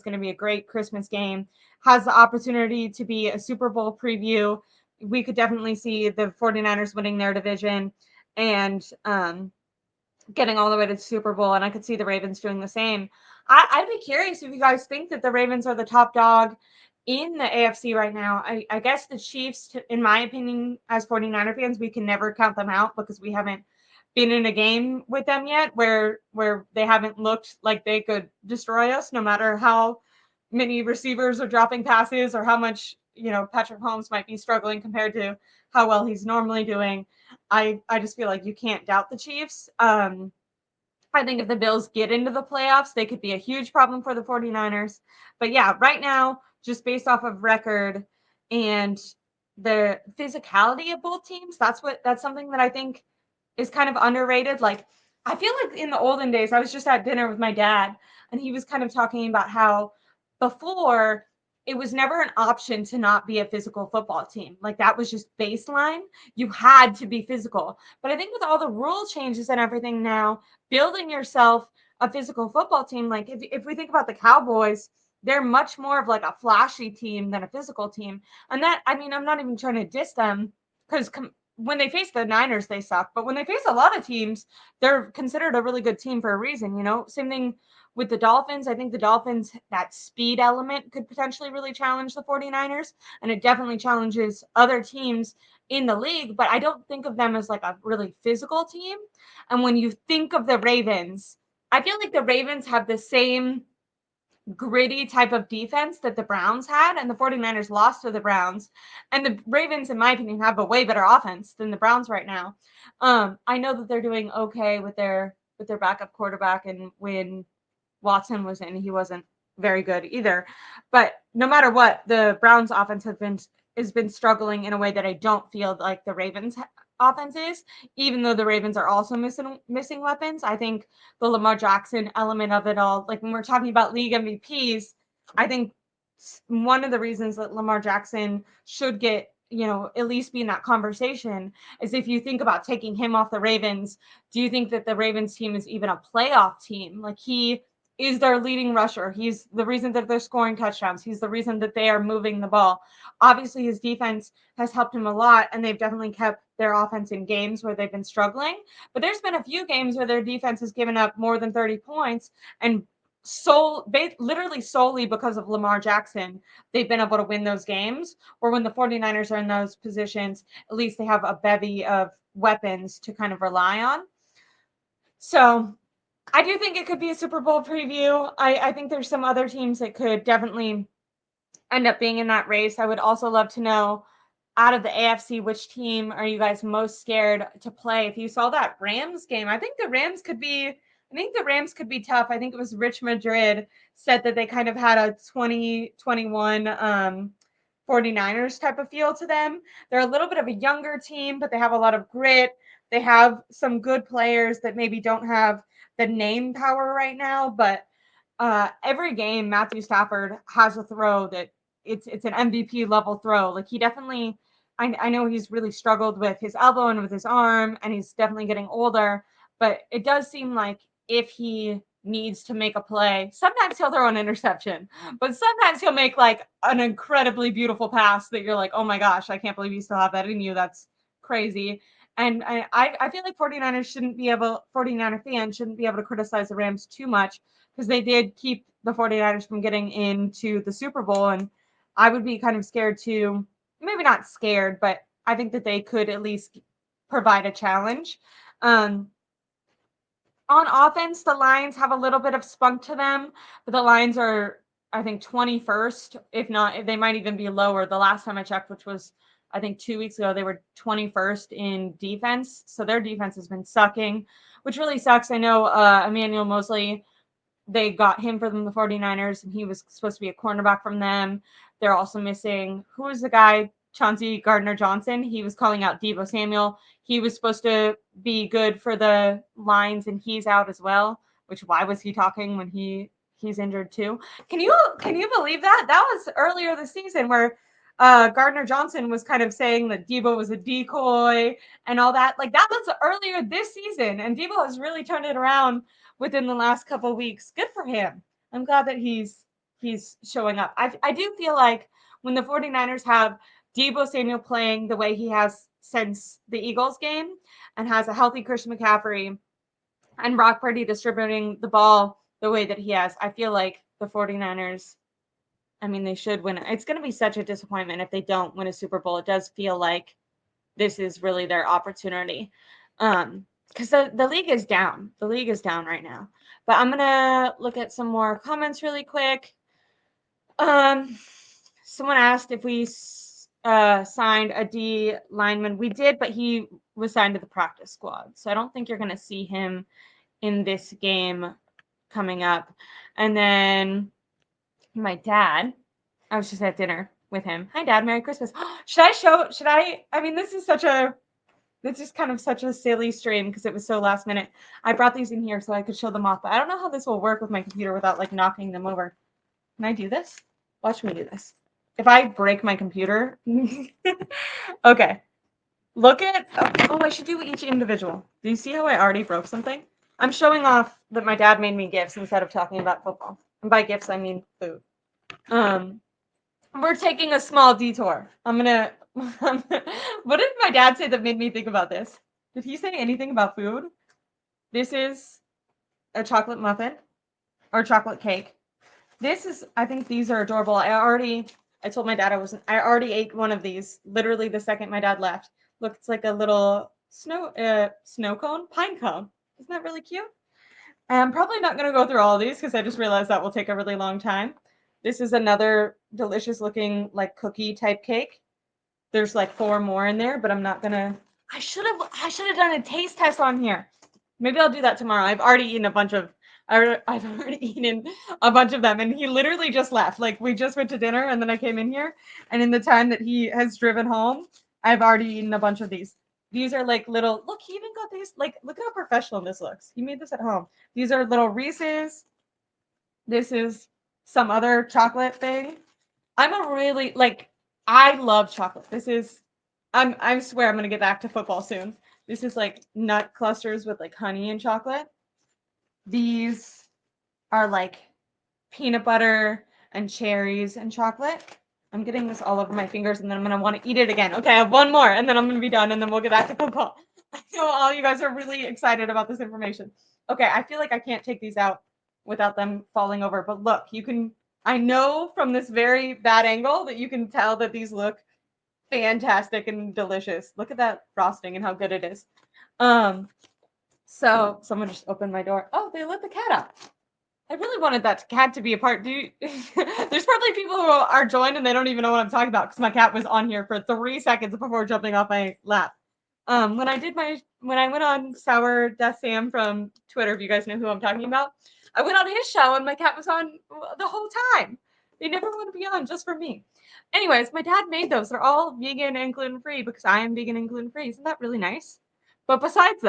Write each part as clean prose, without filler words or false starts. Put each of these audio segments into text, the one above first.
going to be a great Christmas game. Has the opportunity to be a Super Bowl preview. We could definitely see the 49ers winning their division and getting all the way to the Super Bowl, and I could see the Ravens doing the same. I'd be curious if you guys think that the Ravens are the top dog in the AFC right now. I guess the Chiefs, in my opinion, as 49er fans, we can never count them out because we haven't been in a game with them yet where they haven't looked like they could destroy us, no matter how many receivers are dropping passes or how much Patrick Mahomes might be struggling compared to how well he's normally doing. I just feel like you can't doubt the Chiefs. I think if the Bills get into the playoffs, they could be a huge problem for the 49ers. But yeah, right now, just based off of record and the physicality of both teams, that's something that I think is kind of underrated. Like, I feel like in the olden days, I was just at dinner with my dad, and he was kind of talking about how before it was never an option to not be a physical football team. Like, that was just baseline. You had to be physical. But I think with all the rule changes and everything now, building yourself a physical football team, like if we think about the Cowboys, they're much more of like a flashy team than a physical team. And that, I mean, I'm not even trying to diss them because when they face the Niners, they suck. But when they face a lot of teams, they're considered a really good team for a reason, Same thing with the Dolphins. I think the Dolphins, that speed element could potentially really challenge the 49ers, and it definitely challenges other teams in the league, but I don't think of them as like a really physical team. And when you think of the Ravens, I feel like the Ravens have the same gritty type of defense that the Browns had, and the 49ers lost to the Browns. And the Ravens, in my opinion, have a way better offense than the Browns right now. I know that they're doing okay with their backup quarterback, and when Watson was in, he wasn't very good either. But no matter what, the Browns offense has been struggling in a way that I don't feel like the Ravens offense is, even though the Ravens are also missing weapons. I think the Lamar Jackson element of it all, like when we're talking about league MVPs, I think one of the reasons that Lamar Jackson should get, at least be in that conversation is if you think about taking him off the Ravens, do you think that the Ravens team is even a playoff team? Like, he is their leading rusher. He's the reason that they're scoring touchdowns. He's the reason that they are moving the ball. Obviously, his defense has helped him a lot, and they've definitely kept their offense in games where they've been struggling. But there's been a few games where their defense has given up more than 30 points, and literally solely because of Lamar Jackson, they've been able to win those games. Or when the 49ers are in those positions, at least they have a bevy of weapons to kind of rely on. So I do think it could be a Super Bowl preview. I think there's some other teams that could definitely end up being in that race. I would also love to know, out of the AFC, which team are you guys most scared to play? If you saw that Rams game, I think the Rams could be tough. I think it was Rich Madrid said that they kind of had a 2021 49ers type of feel to them. They're a little bit of a younger team, but they have a lot of grit. They have some good players that maybe don't have the name power right now, but every game Matthew Stafford has a throw that it's an MVP level throw. Like, he definitely, I know he's really struggled with his elbow and with his arm, and he's definitely getting older, but it does seem like if he needs to make a play, sometimes he'll throw an interception, but sometimes he'll make like an incredibly beautiful pass that you're like, oh my gosh, I can't believe you still have that in you. That's crazy. And I feel like 49er fans shouldn't be able to criticize the Rams too much, because they did keep the 49ers from getting into the Super Bowl. And I would be kind of scared too. Maybe not scared, but I think that they could at least provide a challenge. On offense, the Lions have a little bit of spunk to them, but the Lions are, I think, 21st. If not, they might even be lower. The last time I checked, which was, I think, 2 weeks ago, they were 21st in defense. So their defense has been sucking, which really sucks. I know Emmanuel Mosley, they got him from the 49ers, and he was supposed to be a cornerback from them. They're also missing, who is the guy? Chauncey Gardner-Johnson. He was calling out Deebo Samuel. He was supposed to be good for the Lions, and he's out as well, which, why was he talking when he's injured too? Can you believe that? That was earlier this season where Gardner-Johnson was kind of saying that Deebo was a decoy and all that. Like, that was earlier this season, and Deebo has really turned it around within the last couple of weeks. Good for him. I'm glad that he's he's showing up. I do feel like when the 49ers have Deebo Samuel playing the way he has since the Eagles game and has a healthy Christian McCaffrey and Brock Purdy distributing the ball the way that he has, I feel like the 49ers, I mean, they should win. It's going to be such a disappointment if they don't win a Super Bowl. It does feel like this is really their opportunity. Because the league is down. The league is down right now. But I'm going to look at some more comments really quick. Someone asked if we signed a D lineman. We did, but he was signed to the practice squad. So I don't think you're going to see him in this game coming up. And then my dad, I was just at dinner with him. Hi, Dad. Merry Christmas. I mean, this is kind of such a silly stream because it was so last minute. I brought these in here so I could show them off, but I don't know how this will work with my computer without like knocking them over. Can I do this? Watch me do this. If I break my computer. Okay. Look at, I should do each individual. Do you see how I already broke something? I'm showing off that my dad made me gifts instead of talking about football. And by gifts, I mean food. We're taking a small detour. What did my dad say that made me think about this? Did he say anything about food? This is a chocolate muffin or chocolate cake. I think these are adorable. I told my dad I already ate one of these literally the second my dad left. Look, it's like a little snow cone, pine cone. Isn't that really cute? I'm probably not going to go through all of these because I just realized that will take a really long time. This is another delicious looking like cookie type cake. There's like 4 more in there, but I'm not going to. I should have done a taste test on here. Maybe I'll do that tomorrow. I've already eaten a bunch of them, and he literally just left. Like, we just went to dinner and then I came in here, and in the time that he has driven home, I've already eaten a bunch of these. These are like little, look, he even got these, like, look how professional this looks. He made this at home. These are little Reese's. This is some other chocolate thing. I love chocolate. I swear I'm gonna get back to football soon. This is like nut clusters with like honey and chocolate. These are like peanut butter and cherries and chocolate. I'm getting this all over my fingers and then I'm going to want to eat it again. Okay, I have one more and then I'm going to be done and then we'll get back to football. I know all you guys are really excited about this information. Okay, I feel like I can't take these out without them falling over. But look, I know from this very bad angle that you can tell that these look fantastic and delicious. Look at that frosting and how good it is. So someone just opened my door. Oh, they let the cat out. I really wanted that cat to be a part. There's probably people who are joined and they don't even know what I'm talking about because my cat was on here for 3 seconds before jumping off my lap. When I went on Sour Death Sam from Twitter, if you guys know who I'm talking about, I went on his show and my cat was on the whole time. They never want to be on just for me. Anyways, my dad made those. They're all vegan and gluten free because I am vegan and gluten free. Isn't that really nice? But besides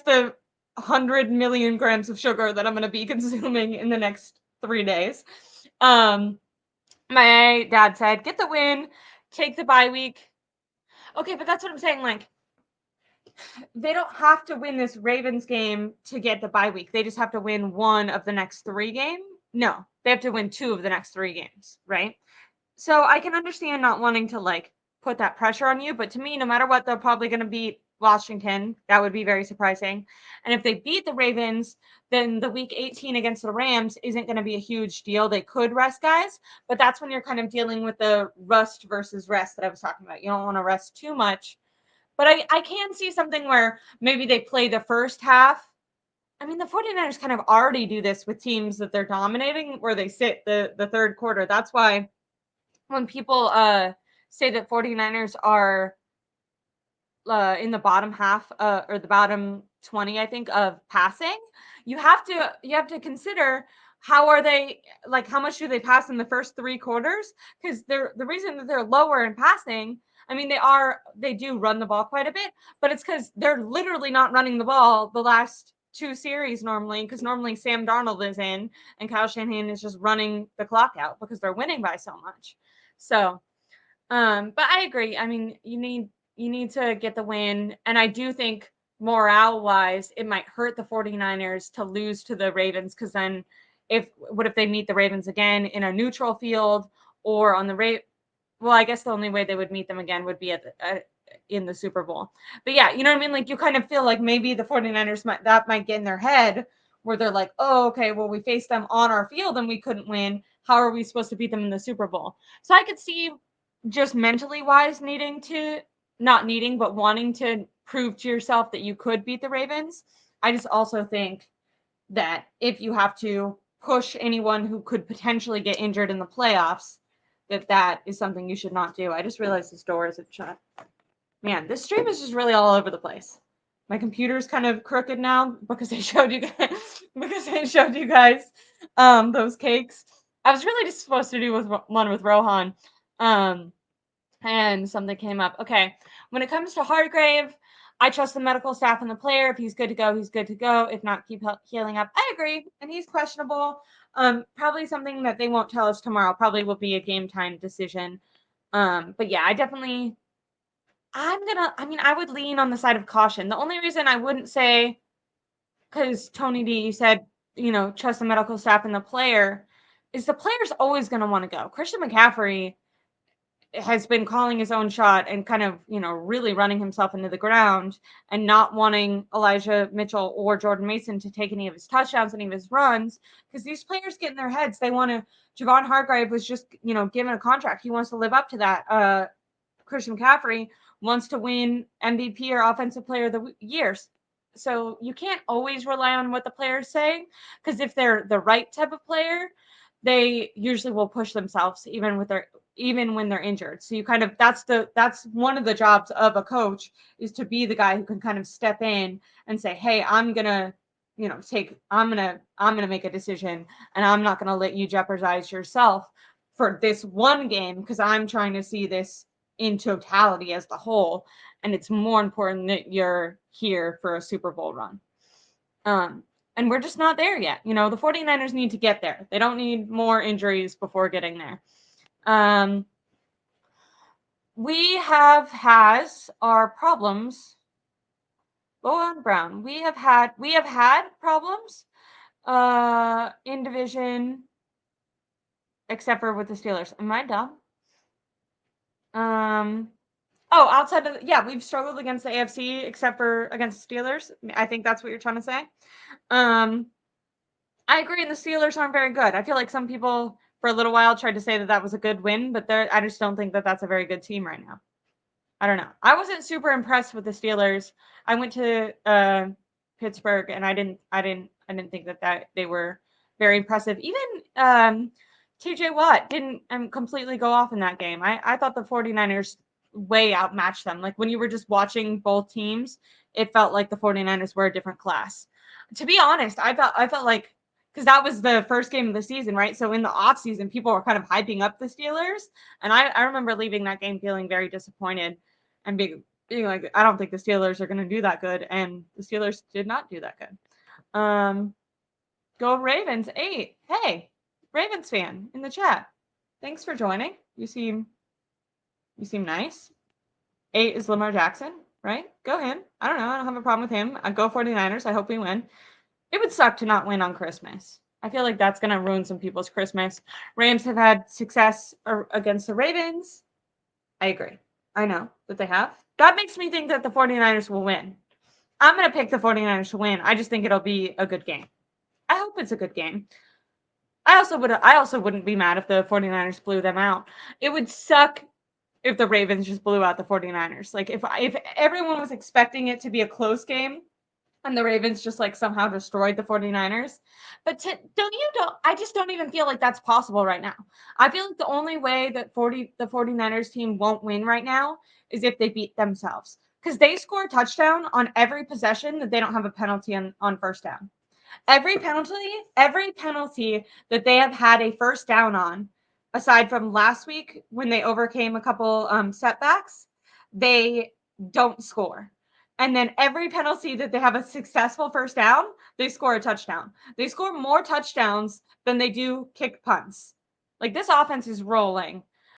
the 100 million grams of sugar that I'm going to be consuming in the next 3 days. My dad said, get the win, take the bye week. Okay, but that's what I'm saying. Like, they don't have to win this Ravens game to get the bye week. They just have to win 1 of the next 3 games. No, they have to win 2 of the next 3 games, right? So I can understand not wanting to like put that pressure on you, but to me, no matter what, they're probably going to beat Washington. That would be very surprising. And if they beat the Ravens, then the week 18 against the Rams isn't going to be a huge deal. They could rest guys, but that's when you're kind of dealing with the rust versus rest that I was talking about. You don't want to rest too much. But I can see something where maybe they play the first half. I mean, the 49ers kind of already do this with teams that they're dominating where they sit the third quarter. That's why when people say that 49ers are in the bottom half or the bottom 20, I think, of passing, you have to consider how much do they pass in the first 3 quarters? Because the reason that they're lower in passing, I mean, they do run the ball quite a bit, but it's because they're literally not running the ball the last 2 series normally, because normally Sam Darnold is in and Kyle Shanahan is just running the clock out because they're winning by so much. So, but I agree. I mean, you need to get the win. And I do think morale wise, it might hurt the 49ers to lose to the Ravens because then what if they meet the Ravens again in a neutral field or on the well, I guess the only way they would meet them again would be in the Super Bowl. But yeah, you know what I mean? Like you kind of feel like maybe the 49ers might get in their head where they're like, oh, okay, well, we faced them on our field and we couldn't win. How are we supposed to beat them in the Super Bowl? So I could see just mentally wise not needing, but wanting to prove to yourself that you could beat the Ravens. I just also think that if you have to push anyone who could potentially get injured in the playoffs, that is something you should not do. I just realized this door isn't shut. Man, this stream is just really all over the place. My computer's kind of crooked now because I showed you guys those cakes. I was really just supposed to do one with Rohan. And something came up. Okay. When it comes to Hargrave, I trust the medical staff and the player. If he's good to go, he's good to go. If not, keep healing up. I agree. And he's questionable. Probably something that they won't tell us tomorrow. Probably will be a game time decision. But yeah, I would lean on the side of caution. The only reason I wouldn't say, because Tony D, you said, trust the medical staff and the player, is the player's always going to want to go. Christian McCaffrey has been calling his own shot and kind of, really running himself into the ground and not wanting Elijah Mitchell or Jordan Mason to take any of his touchdowns, any of his runs, because these players get in their heads. They want to. Javon Hargrave was just, given a contract. He wants to live up to that. Christian McCaffrey wants to win MVP or Offensive Player of the Year. So you can't always rely on what the players say, because if they're the right type of player, they usually will push themselves even when they're injured. So you kind of that's one of the jobs of a coach, is to be the guy who can kind of step in and say, hey, I'm gonna make a decision, and I'm not gonna let you jeopardize yourself for this one game, because I'm trying to see this in totality as the whole, and it's more important that you're here for a Super Bowl run. And we're just not there yet. The 49ers need to get there. They don't need more injuries before getting there. We have our problems. Bowen Brown. We have had problems in division, except for with the Steelers. Am I dumb? Outside of we've struggled against the AFC except for against the Steelers. I think that's what you're trying to say. I agree, and the Steelers aren't very good. I feel like some people for a little while tried to say that was a good win, but I just don't think that that's a very good team right now. I don't know. I wasn't super impressed with the Steelers. I went to Pittsburgh, and I didn't think that they were very impressive. Even TJ Watt didn't completely go off in that game. I thought the 49ers way outmatched them. Like when you were just watching both teams, it felt like the 49ers were a different class. To be honest, I felt like, because that was the first game of the season, right? So in the offseason, people were kind of hyping up the Steelers. And I remember leaving that game feeling very disappointed and being like, I don't think the Steelers are going to do that good. And the Steelers did not do that good. Go Ravens 8. Hey, Ravens fan in the chat. Thanks for joining. You seem nice. 8 is Lamar Jackson, right? Go him. I don't know. I don't have a problem with him. I go 49ers. I hope we win. It would suck to not win on Christmas. I feel like that's going to ruin some people's Christmas. Rams have had success against the Ravens. I agree. I know that they have. That makes me think that the 49ers will win. I'm going to pick the 49ers to win. I just think it'll be a good game. I hope it's a good game. I also wouldn't be mad if the 49ers blew them out. It would suck if the Ravens just blew out the 49ers. Like if everyone was expecting it to be a close game and the Ravens just like somehow destroyed the 49ers. But I just don't even feel like that's possible right now. I feel like the only way that the 49ers team won't win right now is if they beat themselves, because they score a touchdown on every possession that they don't have a penalty on first down. Every penalty that they have had a first down on, aside from last week when they overcame a couple setbacks, they don't score. And then every penalty that they have a successful first down, they score a touchdown. They score more touchdowns than they do kick punts. Like this offense is rolling.